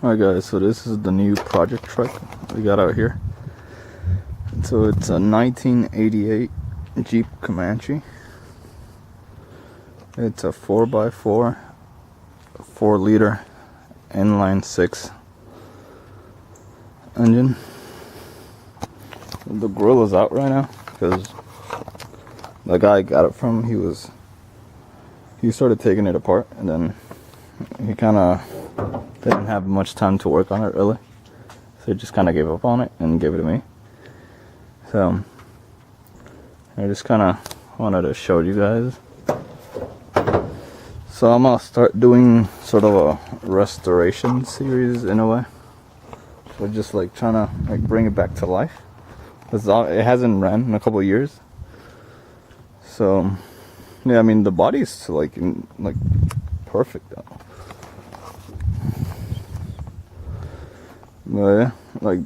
Alright guys, so this is the new project truck we got out here. So it's a 1988 Jeep Comanche. It's a 4x4 4-liter inline 6 engine. The grill is out right now because the guy I got it from, he started taking it apart, and then he kind of didn't have much time to work on it really, so he just kind of gave up on it and gave it to me. So I just kind of wanted to show you guys. So I'm gonna start doing sort of a restoration series in a way. So just like trying to like bring it back to life. It hasn't ran in a couple of years. So yeah, I mean the body's like perfect though. But yeah, like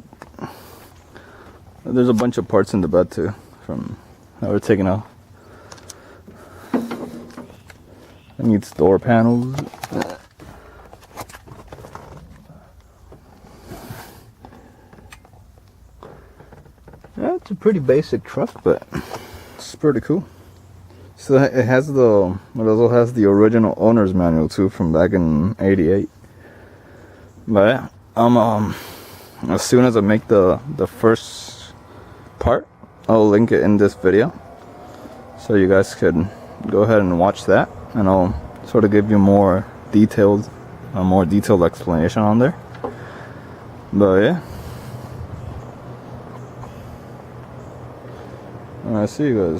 there's a bunch of parts in the bed too from that were taken off. It needs door panels. Yeah, it's a pretty basic truck, but it's pretty cool. So it has it also has the original owner's manual too from back in '88. But yeah, as soon as I make the first part, I'll link it in this video, so you guys could go ahead and watch that, and I'll sort of give you a more detailed explanation on there. But yeah, alright, see you guys.